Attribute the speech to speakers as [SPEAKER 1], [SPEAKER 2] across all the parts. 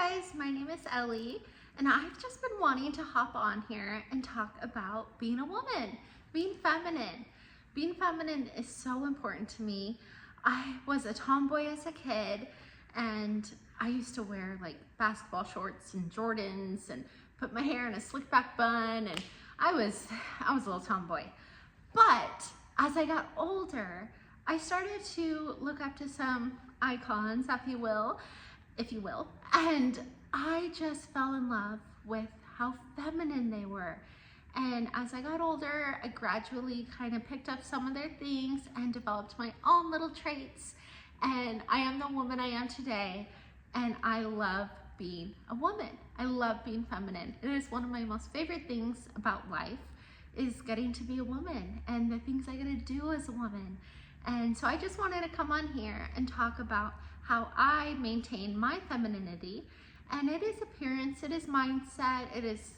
[SPEAKER 1] guys, my name is Ellie, and I've just been wanting to hop on here and talk about being a woman, being feminine. Being feminine is so important to me. I was a tomboy as a kid, and I used to wear like basketball shorts and Jordans and put my hair in a slick back bun, and I was a little tomboy. But as I got older, I started to look up to some icons, if you will, and I just fell in love with how feminine they were. And as I got older, I gradually kind of picked up some of their things and developed my own little traits. And I am the woman I am today, and I love being a woman. I love being feminine. It is one of my most favorite things about life, is getting to be a woman and the things I get to do as a woman. And so I just wanted to come on here and talk about how I maintain my femininity. And it is appearance, it is mindset, it is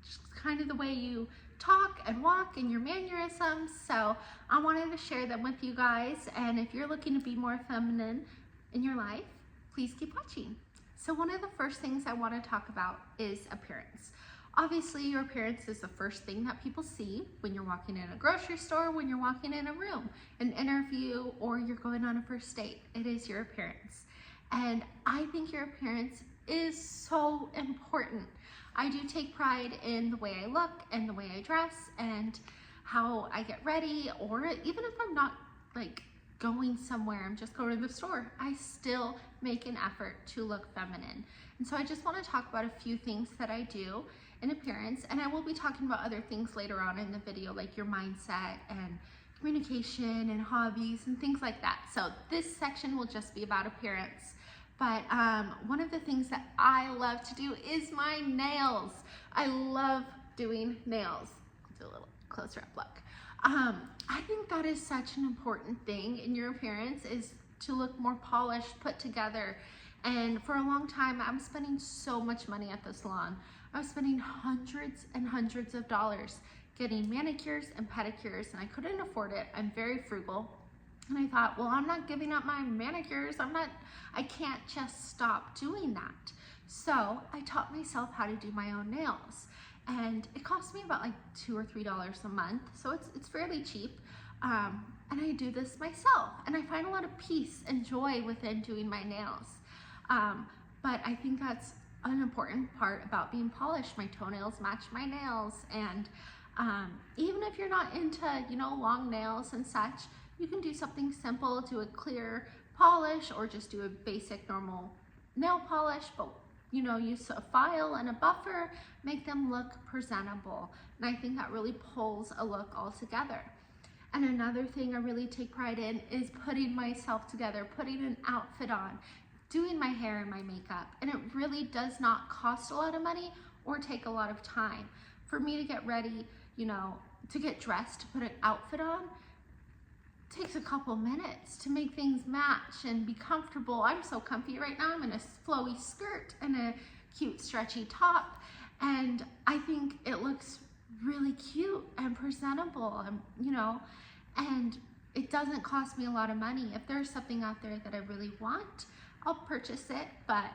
[SPEAKER 1] just kind of the way you talk and walk and your mannerisms. So I wanted to share them with you guys. And if you're looking to be more feminine in your life, please keep watching. So one of the first things I want to talk about is appearance. Obviously, your appearance is the first thing that people see when you're walking in a grocery store, when you're walking in a room, an interview, or you're going on a first date. It is your appearance. And I think your appearance is so important. I do take pride in the way I look and the way I dress and how I get ready, or even if I'm not like going somewhere, I'm just going to the store, I still make an effort to look feminine. And so I just want to talk about a few things that I do in appearance, and I will be talking about other things later on in the video, like your mindset and communication and hobbies and things like that. So this section will just be about appearance. But one of the things that I love to do is my nails. I love doing nails. I'll do a little closer up look. I think that is such an important thing in your appearance, is to look more polished, put together. And for a long time, I'm spending so much money at the salon. I was spending hundreds and hundreds of dollars getting manicures and pedicures, and I couldn't afford it. I'm very frugal. And I thought, well, I'm not giving up my manicures. I can't just stop doing that. So I taught myself how to do my own nails. And it cost me about like $2 or $3 a month. So it's fairly cheap. And I do this myself. And I find a lot of peace and joy within doing my nails. But I think that's an important part about being polished. My toenails match my nails. And even if you're not into, long nails and such, you can do something simple, do a clear polish, or just do a basic normal nail polish, but use a file and a buffer, make them look presentable. And I think that really pulls a look all together. And another thing I really take pride in is putting myself together, putting an outfit on, doing my hair and my makeup. And it really does not cost a lot of money or take a lot of time. For me to get ready, to get dressed, to put an outfit on, takes a couple minutes to make things match and be comfortable. I'm so comfy right now. I'm in a flowy skirt and a cute stretchy top, and I think it looks really cute and presentable, and it doesn't cost me a lot of money. If there's something out there that I really want, I'll purchase it, but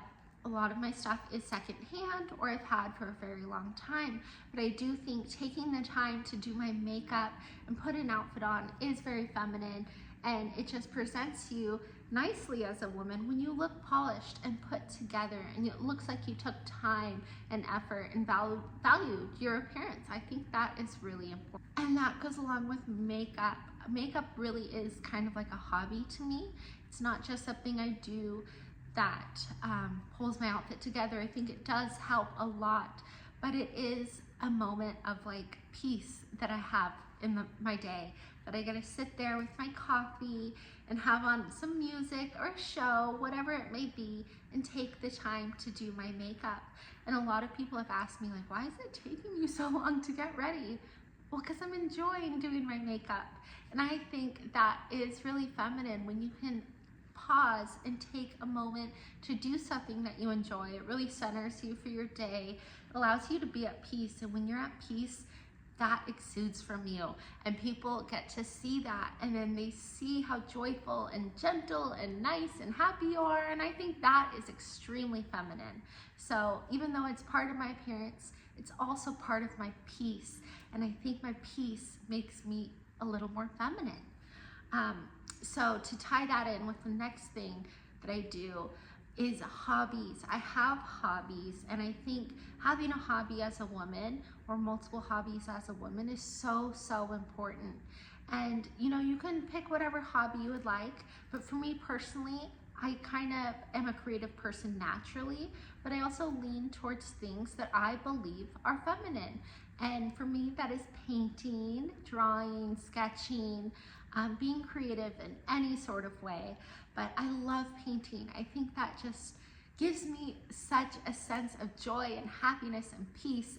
[SPEAKER 1] a lot of my stuff is secondhand or I've had for a very long time. But I do think taking the time to do my makeup and put an outfit on is very feminine, and it just presents you nicely as a woman when you look polished and put together, and it looks like you took time and effort and valued your appearance. I think that is really important. And that goes along with makeup. Makeup really is kind of like a hobby to me. It's not just something I do that pulls my outfit together. I think it does help a lot, but it is a moment of like peace that I have in my day, that I get to sit there with my coffee and have on some music or a show, whatever it may be, and take the time to do my makeup. And a lot of people have asked me, like, why is it taking you so long to get ready? Well, because I'm enjoying doing my makeup. And I think that is really feminine when you can pause and take a moment to do something that you enjoy. It really centers you for your day. It allows you to be at peace. And when you're at peace, that exudes from you, and people get to see that, and then they see how joyful and gentle and nice and happy you are, and I think that is extremely feminine. So even though it's part of my appearance, it's also part of my peace, and I think my peace makes me a little more feminine. So to tie that in with the next thing that I do is hobbies. I have hobbies, and I think having a hobby as a woman, or multiple hobbies as a woman, is so important. And you can pick whatever hobby you would like, but for me personally, I kind of am a creative person naturally, but I also lean towards things that I believe are feminine. And for me, that is painting, drawing, sketching, being creative in any sort of way. But I love painting. I think that just gives me such a sense of joy and happiness and peace.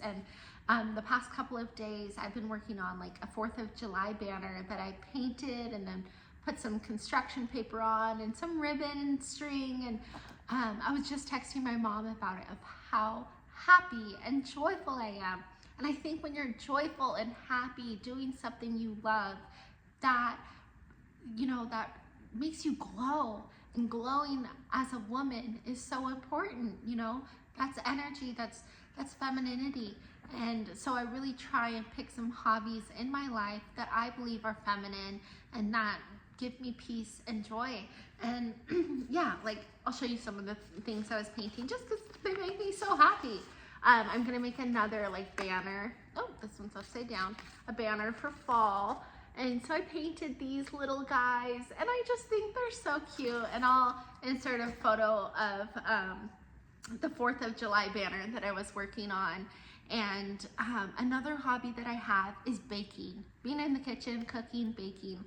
[SPEAKER 1] And the past couple of days, I've been working on like a 4th of July banner that I painted and then put some construction paper on and some ribbon and string. And I was just texting my mom about it, of how happy and joyful I am. And I think when you're joyful and happy doing something you love, that that makes you glow, and glowing as a woman is so important. That's energy, that's femininity. And so I really try and pick some hobbies in my life that I believe are feminine and that give me peace and joy. And yeah, like I'll show you some of the things I was painting just because they make me so happy. I'm gonna make another like banner. Oh, this one's upside down. A banner for fall. And so I painted these little guys, and I just think they're so cute. And I'll insert a photo of the 4th of July banner that I was working on. And another hobby that I have is baking. Being in the kitchen, cooking, baking.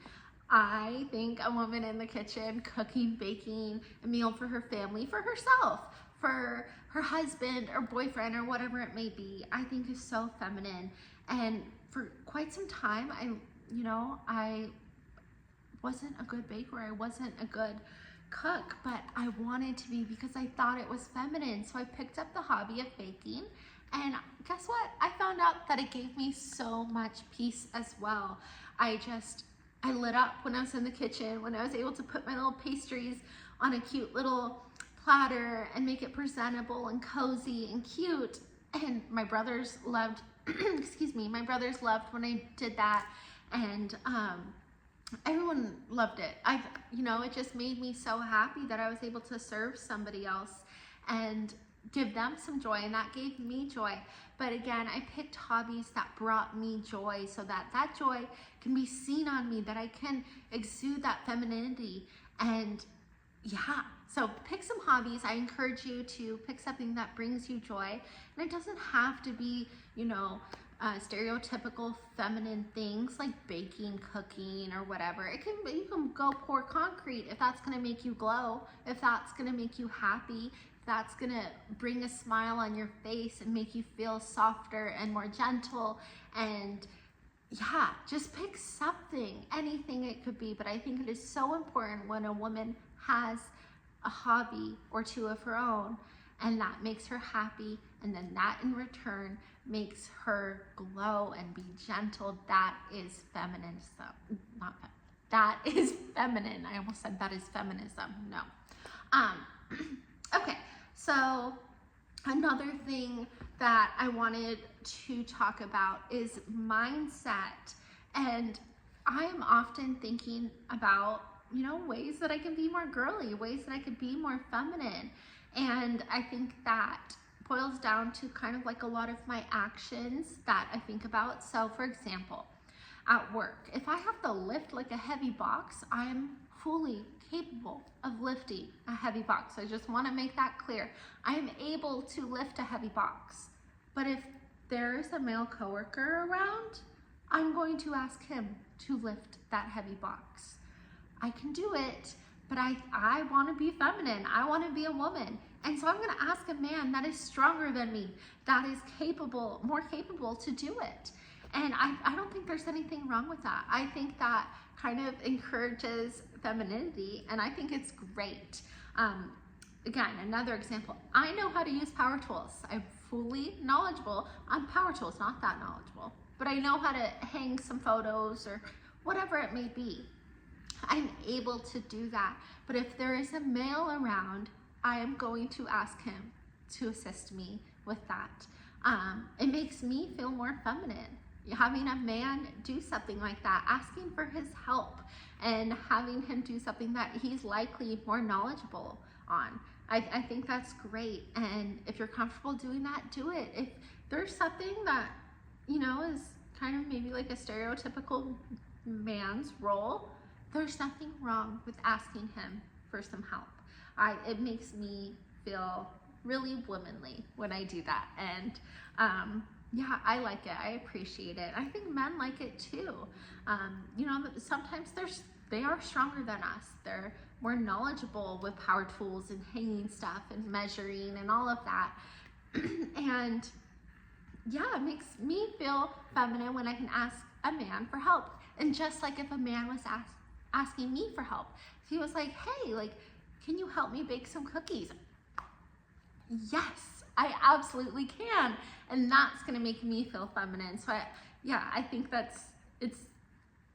[SPEAKER 1] I think a woman in the kitchen cooking, baking a meal for her family, for herself, for her husband or boyfriend or whatever it may be, I think is so feminine. And for quite some time, I wasn't a good baker, I wasn't a good cook, but I wanted to be because I thought it was feminine. So I picked up the hobby of baking, and guess what? I found out that it gave me so much peace as well. I lit up when I was in the kitchen, when I was able to put my little pastries on a cute little platter and make it presentable and cozy and cute. And my brothers loved, my brothers loved when I did that. And everyone loved it. It just made me so happy that I was able to serve somebody else and give them some joy, and that gave me joy. But again, I picked hobbies that brought me joy, so that that joy can be seen on me, that I can exude that femininity. And yeah, so pick some hobbies. I encourage you to pick something that brings you joy, and it doesn't have to be stereotypical feminine things like baking, cooking, or whatever. You can go pour concrete if that's going to make you glow, if that's going to make you happy, if that's going to bring a smile on your face and make you feel softer and more gentle. And yeah, just pick something, anything it could be. But I think it is so important when a woman has a hobby or two of her own, and that makes her happy, and then that in return makes her glow and be gentle. That is feminism. That is feminine. I almost said that is feminism. No. Okay, so another thing that I wanted to talk about is mindset. And I am often thinking about, ways that I can be more girly, ways that I could be more feminine. And I think that boils down to kind of like a lot of my actions that I think about. So for example, at work, if I have to lift like a heavy box, I am fully capable of lifting a heavy box. I just want to make that clear. I am able to lift a heavy box. But if there's a male coworker around, I'm going to ask him to lift that heavy box. I can do it, but I want to be feminine. I want to be a woman. And so I'm going to ask a man that is stronger than me, that is more capable to do it. And I don't think there's anything wrong with that. I think that kind of encourages femininity, and I think it's great. Again, another example, I know how to use power tools. I'm fully knowledgeable on power tools, not that knowledgeable. but I know how to hang some photos or whatever it may be. I'm able to do that. But if there is a male around, I am going to ask him to assist me with that. It makes me feel more feminine. Having a man do something like that, asking for his help and having him do something that he's likely more knowledgeable on. I think that's great. And if you're comfortable doing that, do it. If there's something that, you know, is kind of maybe like a stereotypical man's role, there's nothing wrong with asking him for some help. It makes me feel really womanly when I do that. And yeah, I like it. I appreciate it. I think men like it too. You know, sometimes they are stronger than us. They're more knowledgeable with power tools and hanging stuff and measuring and all of that. And yeah, it makes me feel feminine when I can ask a man for help. And just like if a man was asking me for help, if he was like, hey, like, can you help me bake some cookies? Yes, I absolutely can. And that's gonna make me feel feminine. So I think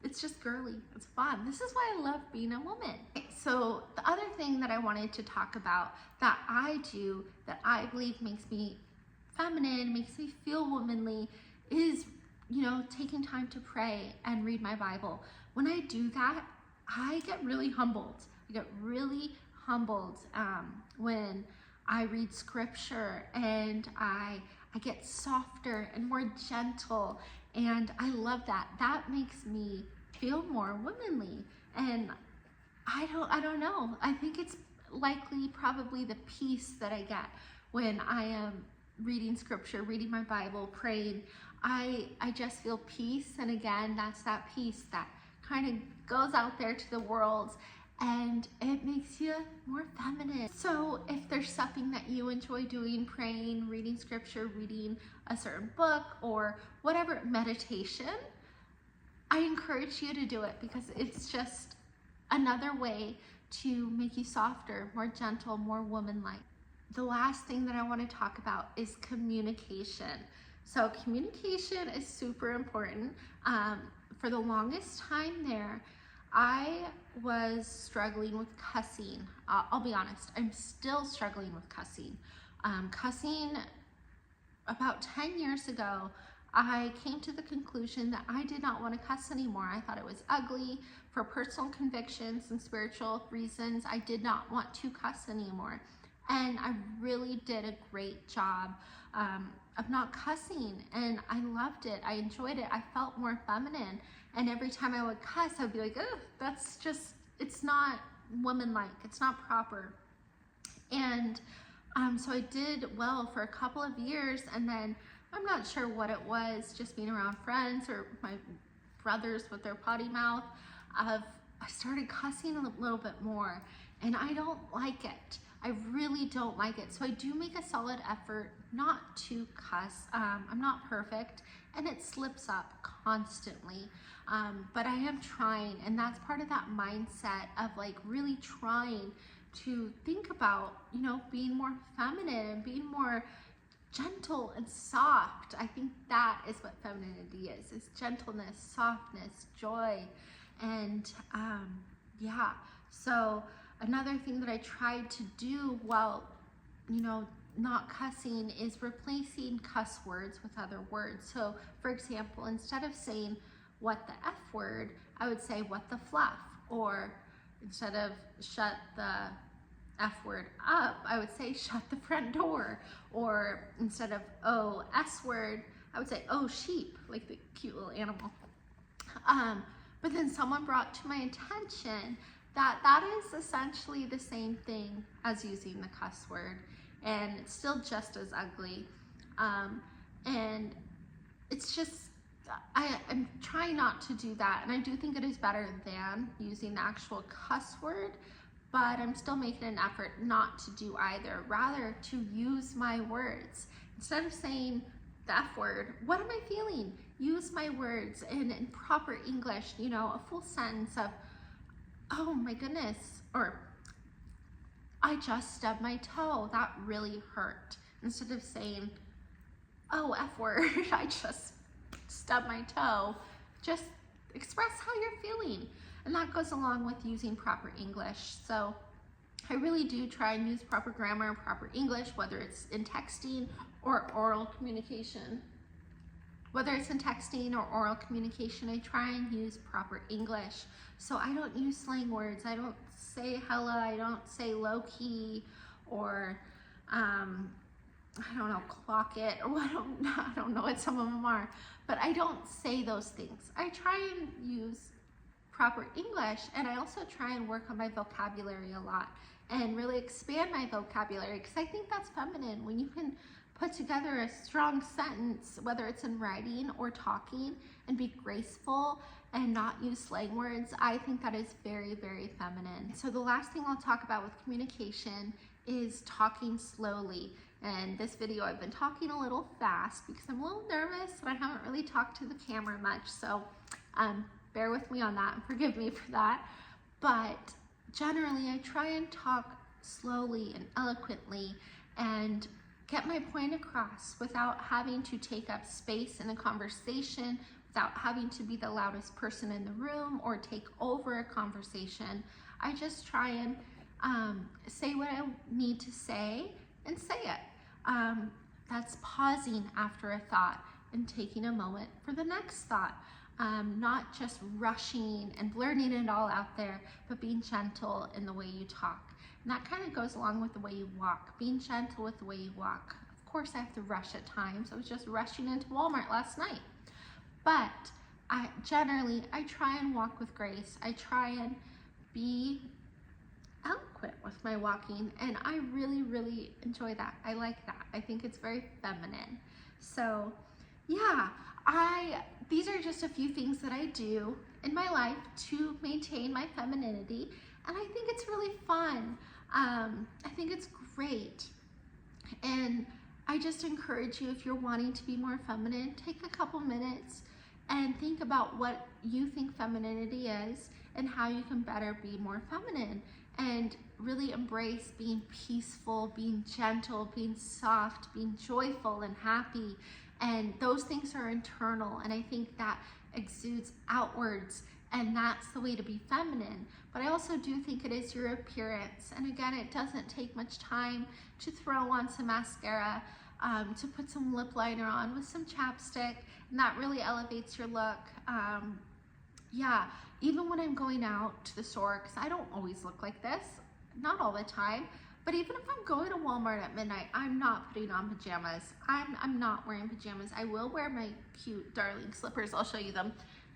[SPEAKER 1] it's just girly, it's fun. This is why I love being a woman. So the other thing that I wanted to talk about that I do that I believe makes me feminine, makes me feel womanly, is, you know, taking time to pray and read my Bible. When I do that, I get really humbled. I get really humbled when I read scripture, and I get softer and more gentle, and I love that. That makes me feel more womanly. And I don't know. I think it's likely probably the peace that I get when I am reading scripture, reading my Bible, praying. I just feel peace, and again, that's that peace that kind of goes out there to the world, and it makes you more feminine. So if there's something that you enjoy doing, praying, reading scripture, reading a certain book, or whatever, meditation, I encourage you to do it, because it's just another way to make you softer, more gentle, more woman-like. The last thing that I want to talk about is communication. So communication is super important. For the longest time there, I was struggling with cussing. I'll be honest, I'm still struggling with cussing. Cussing, about 10 years ago, I came to the conclusion that I did not want to cuss anymore. I thought it was ugly. For personal convictions and spiritual reasons, I did not want to cuss anymore. And I really did a great job of not cussing, and I loved it. I enjoyed it. I felt more feminine. And every time I would cuss, I'd be like, ugh, that's just, it's not woman-like. It's not proper. And so I did well for a couple of years, and then I'm not sure what it was, just being around friends or my brothers with their potty mouth, I started cussing a little bit more, and I don't like it. I really don't like it. So I do make a solid effort not to cuss. I'm not perfect, and it slips up constantly. But I am trying, and that's part of that mindset of like really trying to think about, you know, being more feminine and being more gentle and soft. I think that is what femininity is gentleness, softness, joy. And yeah, so another thing that I tried to do while, you know, not cussing is replacing cuss words with other words. So for example, instead of saying what the F word, I would say what the fluff, or instead of shut the F word up, I would say shut the front door, or instead of oh S word, I would say oh sheep, like the cute little animal. But then someone brought to my attention that that is essentially the same thing as using the cuss word, and it's still just as ugly. And it's just, I'm trying not to do that, and I do think it is better than using the actual cuss word, but I'm still making an effort not to do either, rather to use my words. Instead of saying the F word, what am I feeling? Use my words in proper English, you know, a full sentence of, oh my goodness, or I just stubbed my toe, that really hurt. Instead of saying, oh F word, I just stub my toe. Just express how you're feeling. And that goes along with using proper English. So I really do try and use proper grammar and proper English, whether it's in texting or oral communication. Whether it's in texting or oral communication, I try and use proper English. So I don't use slang words. I don't say hella, I don't say low key, or I don't know, clock it, or I don't know what some of them are, but I don't say those things. I try and use proper English, and I also try and work on my vocabulary a lot and really expand my vocabulary, because I think that's feminine. When you can put together a strong sentence, whether it's in writing or talking, and be graceful and not use slang words, I think that is very, very feminine. So the last thing I'll talk about with communication is talking slowly. And this video I've been talking a little fast because I'm a little nervous and I haven't really talked to the camera much. So bear with me on that and forgive me for that. But generally I try and talk slowly and eloquently and get my point across without having to take up space in a conversation, without having to be the loudest person in the room or take over a conversation. I just try and say what I need to say and say it. That's pausing after a thought and taking a moment for the next thought. Not just rushing and blurting it all out there, but being gentle in the way you talk. And that kind of goes along with the way you walk, being gentle with the way you walk. Of course, I have to rush at times. I was just rushing into Walmart last night. But generally, I try and walk with grace. I try and be eloquent with my walking, and I really, really enjoy that. I like that. I think it's very feminine. So yeah, these are just a few things that I do in my life to maintain my femininity, and I think it's really fun. I think it's great, and I just encourage you, if you're wanting to be more feminine, take a couple minutes and think about what you think femininity is and how you can better be more feminine, and really embrace being peaceful, being gentle, being soft, being joyful and happy. And those things are internal, and I think that exudes outwards, and that's the way to be feminine. But I also do think it is your appearance. And again, it doesn't take much time to throw on some mascara, to put some lip liner on with some chapstick, and that really elevates your look. Yeah, even when I'm going out to the store, because I don't always look like this, not all the time, but even if I'm going to Walmart at midnight, I'm not putting on pajamas. I'm not wearing pajamas. I will wear my cute, darling slippers. I'll show you them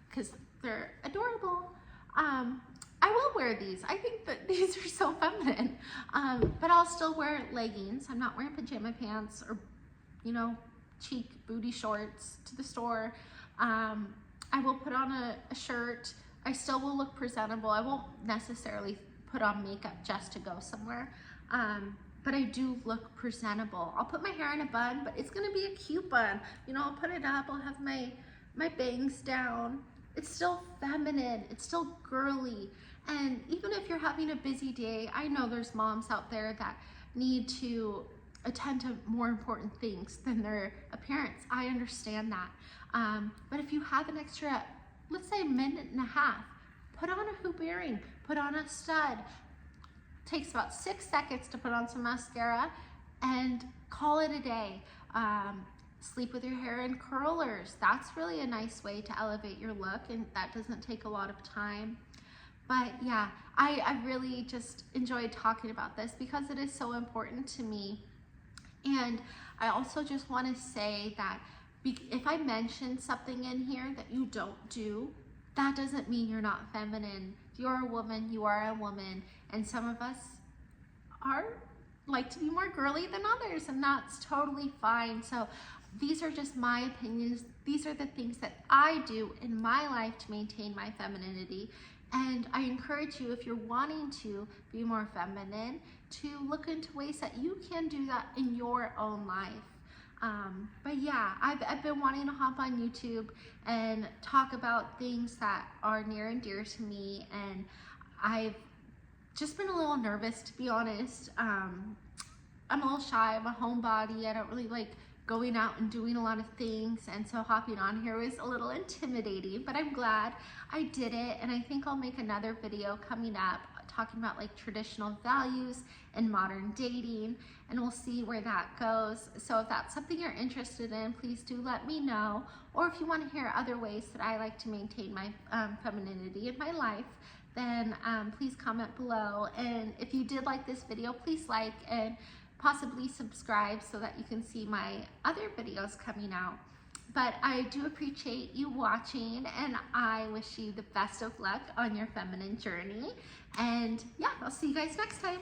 [SPEAKER 1] because they're adorable. I will wear these. I think that these are so feminine, but I'll still wear leggings. I'm not wearing pajama pants or, you know, cheek booty shorts to the store. I will put on a shirt. I still will look presentable. I won't necessarily put on makeup just to go somewhere, but I do look presentable. I'll put my hair in a bun, but it's gonna be a cute bun. You know, I'll put it up, I'll have my bangs down. It's still feminine, it's still girly. And even if you're having a busy day, I know there's moms out there that need to attend to more important things than their appearance. I understand that. But if you have an extra, let's say, minute and a half, put on a hoop earring, put on a stud. Takes about 6 seconds to put on some mascara and call it a day. Sleep with your hair in curlers. That's really a nice way to elevate your look, and that doesn't take a lot of time. But yeah, I really just enjoyed talking about this because it is so important to me. And I also just want to say that if I mention something in here that you don't do, that doesn't mean you're not feminine. You're a woman, you are a woman, and some of us like to be more girly than others, and that's totally fine. So these are just my opinions. These are the things that I do in my life to maintain my femininity. And I encourage you, if you're wanting to be more feminine, to look into ways that you can do that in your own life. But yeah, I've been wanting to hop on YouTube and talk about things that are near and dear to me, and I've just been a little nervous, to be honest. I'm a little shy, I'm a homebody, I don't really like going out and doing a lot of things, and so hopping on here was a little intimidating, but I'm glad I did it. And I think I'll make another video coming up talking about like traditional values and modern dating, and we'll see where that goes. So if that's something you're interested in, please do let me know. Or if you want to hear other ways that I like to maintain my femininity in my life, then please comment below. And if you did like this video, please like and possibly subscribe so that you can see my other videos coming out. But I do appreciate you watching, and I wish you the best of luck on your feminine journey. And yeah, I'll see you guys next time.